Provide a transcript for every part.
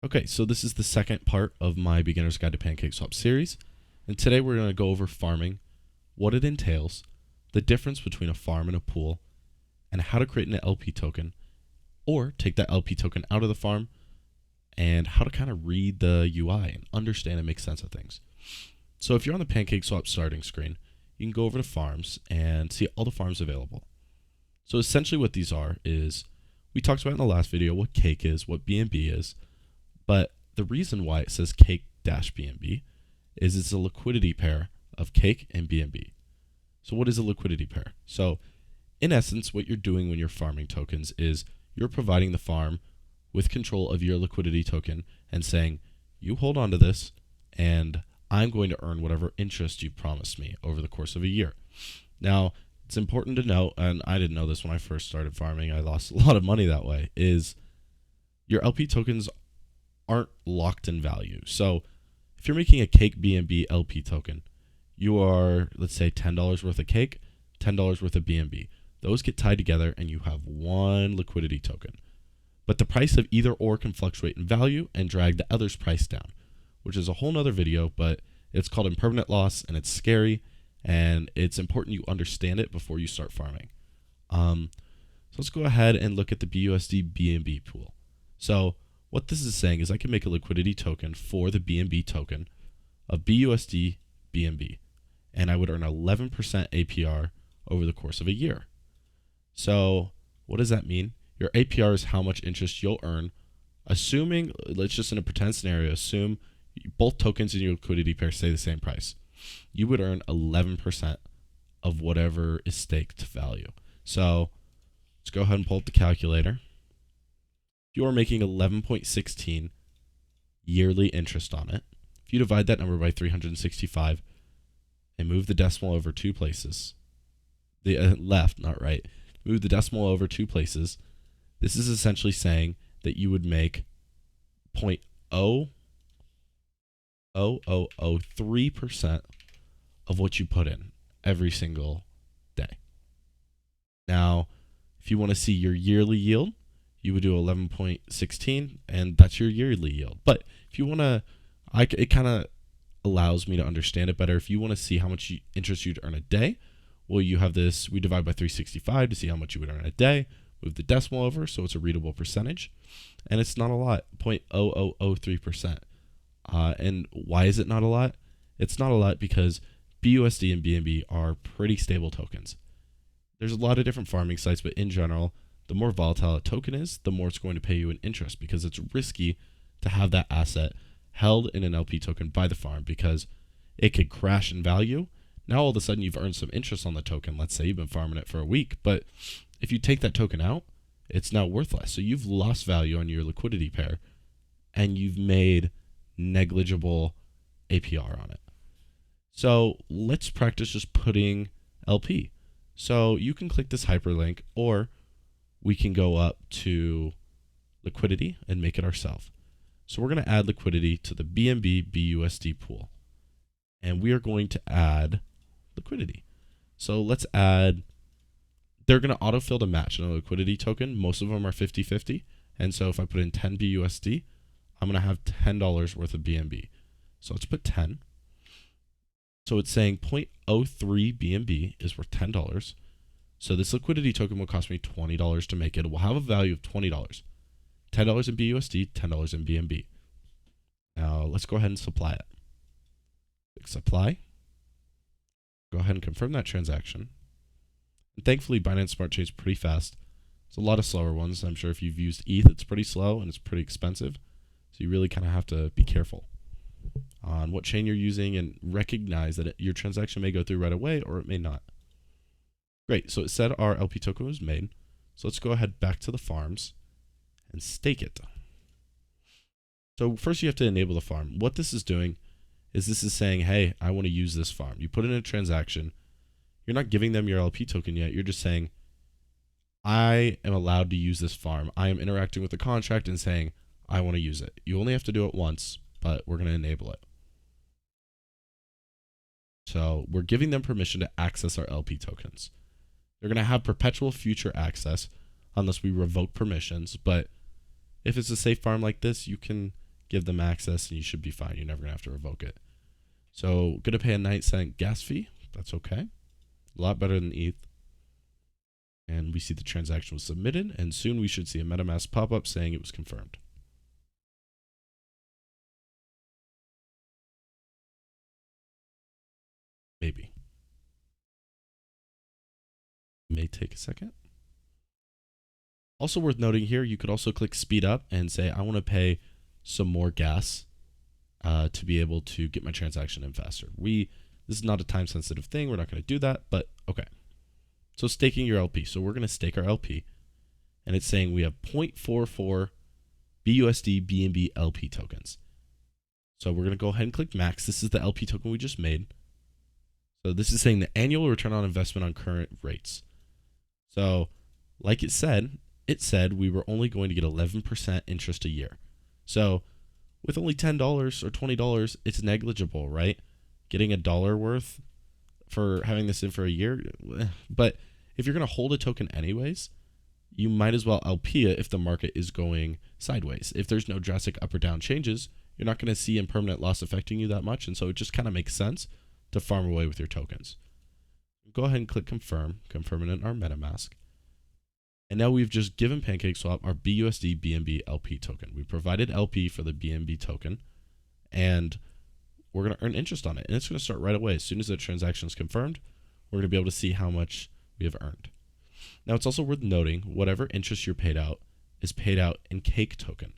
Okay, so this is the second part of my Beginner's Guide to PancakeSwap series, and today we're going to go over farming, what it entails, the difference between a farm and a pool, and how to create an LP token, or take that LP token out of the farm, and how to kind of read the UI and understand and make sense of things. So if you're on the PancakeSwap starting screen, you can go over to farms and see all the farms available. So essentially what these are is, we talked about in the last video what cake is, what BNB is, but the reason why it says cake-BNB is it's a liquidity pair of cake and BNB. So what is a liquidity pair? So in essence, what you're doing when you're farming tokens is you're providing the farm with control of your liquidity token and saying, you hold on to this and I'm going to earn whatever interest you promised me over the course of a year. Now, it's important to note, and I didn't know this when I first started farming, I lost a lot of money that way, is your LP tokens aren't locked in value. So if you're making a cake BNB LP token, you are, let's say, $10 worth of cake, $10 worth of BNB. Those get tied together and you have one liquidity token. But the price of either or can fluctuate in value and drag the other's price down, which is a whole nother video, but it's called impermanent loss and it's scary and it's important you understand it before you start farming. So let's go ahead and look at the BUSD BNB pool. So what this is saying is I can make a liquidity token for the BNB token of BUSD BNB, and I would earn 11% APR over the course of a year. So what does that mean? Your APR is how much interest you'll earn, assuming, let's just in a pretend scenario, assume both tokens in your liquidity pair stay the same price. You would earn 11% of whatever is staked value. So let's go ahead and pull up the calculator. You are making 11.16 yearly interest on it. If you divide that number by 365 and move the decimal over two places, the left, not right, move the decimal over two places, this is essentially saying that you would make 0.00003% of what you put in every single day. Now, if you want to see your yearly yield, you would do 11.16 and that's your yearly yield. But if you want to, it kind of allows me to understand it better. If you want to see how much interest you'd earn a day, well, you have this, we divide by 365 to see how much you would earn a day, move the decimal over so it's a readable percentage, and it's not a lot, 0.0003%. And why is it not a lot? It's not a lot because BUSD and BNB are pretty stable tokens. There's a lot of different farming sites, but in general, the more volatile a token is, the more it's going to pay you in interest because it's risky to have that asset held in an LP token by the farm because it could crash in value. Now all of a sudden you've earned some interest on the token. Let's say you've been farming it for a week, but if you take that token out, it's now worthless. So you've lost value on your liquidity pair and you've made negligible APR on it. So let's practice just putting LP. So you can click this hyperlink or we can go up to liquidity and make it ourselves. So we're going to add liquidity to the BNB BUSD pool. And we are going to add liquidity. So let's add, they're going to autofill to match in a liquidity token. Most of them are 50-50. And so if I put in 10 BUSD, I'm going to have $10 worth of BNB. So let's put 10. So it's saying 0.03 BNB is worth $10. So this liquidity token will cost me $20 to make it. It will have a value of $20. $10 in BUSD, $10 in BNB. Now let's go ahead and supply it. Click supply. Go ahead and confirm that transaction. And thankfully, Binance Smart Chain is pretty fast. There's a lot of slower ones. I'm sure if you've used ETH, it's pretty slow and it's pretty expensive. So you really kind of have to be careful on what chain you're using and recognize that your transaction may go through right away or it may not. Great, so it said our LP token was made. So let's go ahead back to the farms and stake it. So first you have to enable the farm. What this is doing is this is saying, hey, I want to use this farm. You put in a transaction. You're not giving them your LP token yet. You're just saying, I am allowed to use this farm. I am interacting with the contract and saying, I want to use it. You only have to do it once, but we're going to enable it. So we're giving them permission to access our LP tokens. They're going to have perpetual future access unless we revoke permissions. But if it's a safe farm like this, you can give them access, and you should be fine. You're never going to have to revoke it. So going to pay a 9-cent gas fee. That's okay. A lot better than ETH. And we see the transaction was submitted, and soon we should see a MetaMask pop-up saying it was confirmed. Maybe. May take a second. Also worth noting here, you could also click speed up and say, I want to pay some more gas to be able to get my transaction in faster. This is not a time sensitive thing. We're not going to do that, but okay. So staking your LP. So we're going to stake our LP, and it's saying we have 0.44 BUSD BNB LP tokens. So we're going to go ahead and click max. This is the LP token we just made. So this is saying the annual return on investment on current rates. So like it said we were only going to get 11% interest a year. So with only $10 or $20, it's negligible, right? Getting $1 worth for having this in for a year. But if you're going to hold a token anyways, you might as well LP it if the market is going sideways. If there's no drastic up or down changes, you're not going to see impermanent loss affecting you that much. And so it just kind of makes sense to farm away with your tokens. Go ahead and click confirm it in our MetaMask. And now we've just given PancakeSwap our BUSD BNB LP token. We provided LP for the BNB token, and we're going to earn interest on it. And it's going to start right away. As soon as the transaction is confirmed, we're going to be able to see how much we have earned. Now, it's also worth noting, whatever interest you're paid out is paid out in Cake token.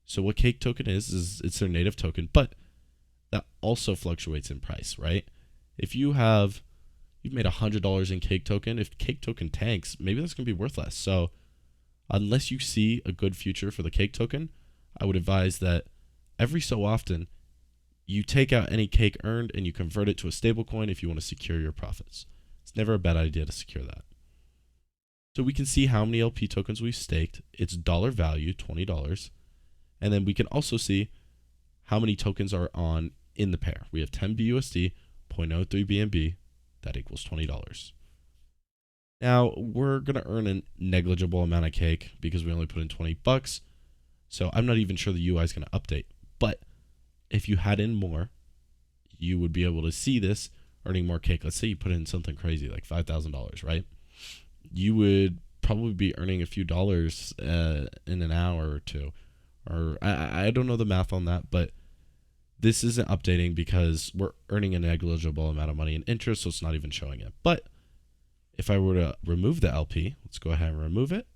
So what Cake token is it's their native token, but that also fluctuates in price, right? If you've made $100 in Cake token, if Cake token tanks, maybe that's going to be worth less. So unless you see a good future for the Cake token, I would advise that every so often you take out any Cake earned and you convert it to a stable coin if you want to secure your profits. It's never a bad idea to secure that. So we can see how many LP tokens we've staked. It's dollar value, $20. And then we can also see how many tokens are on in the pair. We have 10 BUSD, 0.03 BNB. That equals $20. Now, we're going to earn a negligible amount of Cake because we only put in $20. So I'm not even sure the UI is going to update. But if you had in more, you would be able to see this earning more Cake. Let's say you put in something crazy like $5,000, right? You would probably be earning a few dollars in an hour or two. Or I don't know the math on that, but this isn't updating because we're earning a negligible amount of money in interest, so it's not even showing it. But if I were to remove the LP, let's go ahead and remove it.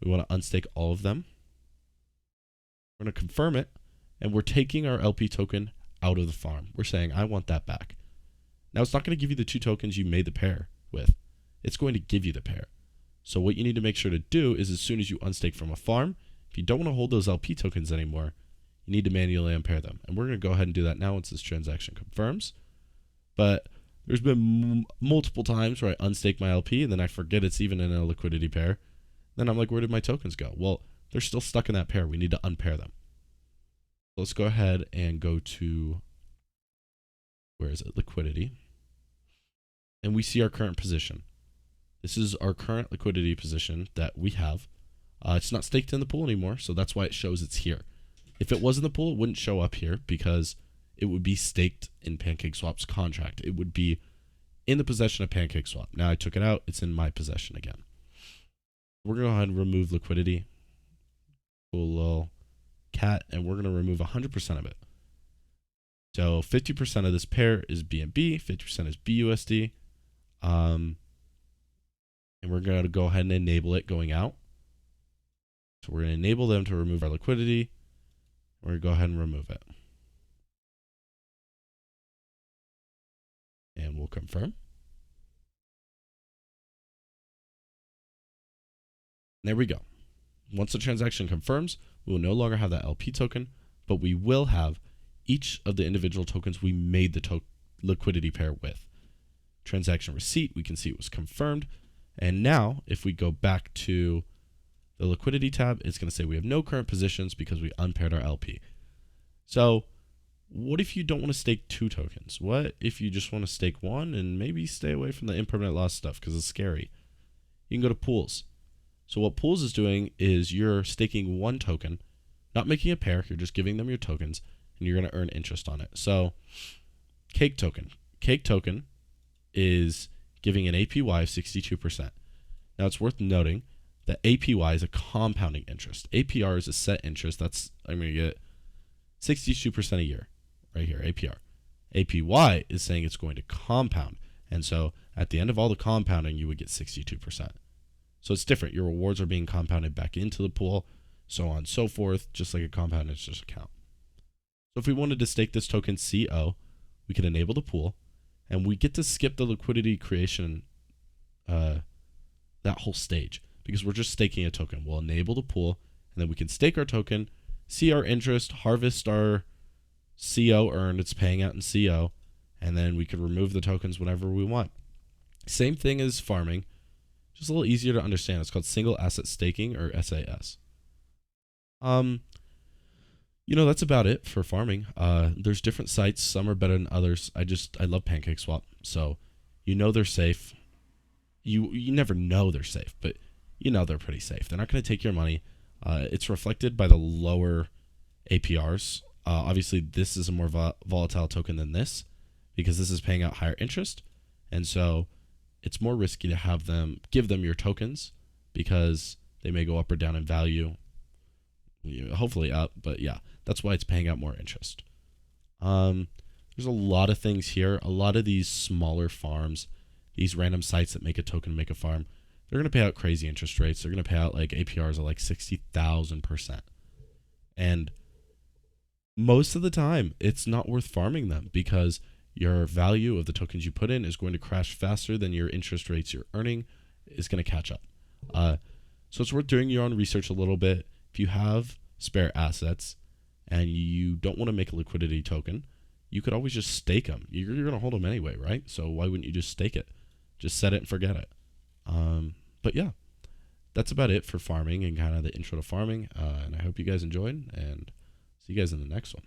We want to unstake all of them. We're going to confirm it, and we're taking our LP token out of the farm. We're saying, I want that back. Now, it's not going to give you the 2 tokens you made the pair with. It's going to give you the pair. So what you need to make sure to do is as soon as you unstake from a farm, if you don't want to hold those LP tokens anymore, you need to manually unpair them. And we're going to go ahead and do that now once this transaction confirms. But there's been multiple times where I unstake my LP and then I forget it's even in a liquidity pair. Then I'm like, where did my tokens go? Well, they're still stuck in that pair. We need to unpair them. Let's go ahead and go to, where is it? Liquidity. And we see our current position. This is our current liquidity position that we have. It's not staked in the pool anymore, so that's why it shows it's here. If it was in the pool, it wouldn't show up here because it would be staked in PancakeSwap's contract. It would be in the possession of PancakeSwap. Now I took it out. It's in my possession again. We're going to go ahead and remove liquidity. Cool little cat, and we're going to remove 100% of it. So 50% of this pair is BNB, 50% is BUSD. And we're going to go ahead and enable it going out. So we're going to enable them to remove our liquidity. We're going to go ahead and remove it. And we'll confirm. There we go. Once the transaction confirms, we will no longer have that LP token, but we will have each of the individual tokens we made the liquidity pair with. Transaction receipt, we can see it was confirmed. And now, if we go back to the liquidity tab, it's going to say we have no current positions because we unpaired our LP. So what if you don't want to stake 2 tokens? What if you just want to stake 1 and maybe stay away from the impermanent loss stuff because it's scary? You can go to pools. So what pools is doing is you're staking 1 token. not making a pair. You're just giving them your tokens, and you're going to earn interest on it. So Cake token. Cake token is giving an APY of 62%. Now, it's worth noting that APY is a compounding interest. APR is a set interest. I'm going to get 62% a year right here, APR. APY is saying it's going to compound. And so at the end of all the compounding, you would get 62%. So it's different. Your rewards are being compounded back into the pool, so on and so forth, just like a compound interest account. So if we wanted to stake this token CO, we could enable the pool, and we get to skip the liquidity creation, that whole stage, because we're just staking a token. We'll enable the pool, and then we can stake our token, see our interest, harvest our CO earned, it's paying out in CO, and then we could remove the tokens whenever we want. Same thing as farming, just a little easier to understand. It's called single asset staking, or SAS. That's about it for farming. There's different sites. Some are better than others. I love PancakeSwap. So, they're safe. You never know they're safe, but they're pretty safe. They're not going to take your money. It's reflected by the lower APRs. Obviously, this is a more volatile token than this because this is paying out higher interest. And so it's more risky to give them your tokens because they may go up or down in value. Hopefully up, but yeah, that's why it's paying out more interest. There's a lot of things here. A lot of these smaller farms, these random sites that make a token make a farm, they're going to pay out crazy interest rates. They're going to pay out like APRs of like 60,000%. And most of the time, it's not worth farming them because your value of the tokens you put in is going to crash faster than your interest rates you're earning is going to catch up. So it's worth doing your own research a little bit. If you have spare assets and you don't want to make a liquidity token, you could always just stake them. You're going to hold them anyway, right? So why wouldn't you just stake it? Just set it and forget it. But yeah, that's about it for farming and kind of the intro to farming. And I hope you guys enjoyed, and see you guys in the next one.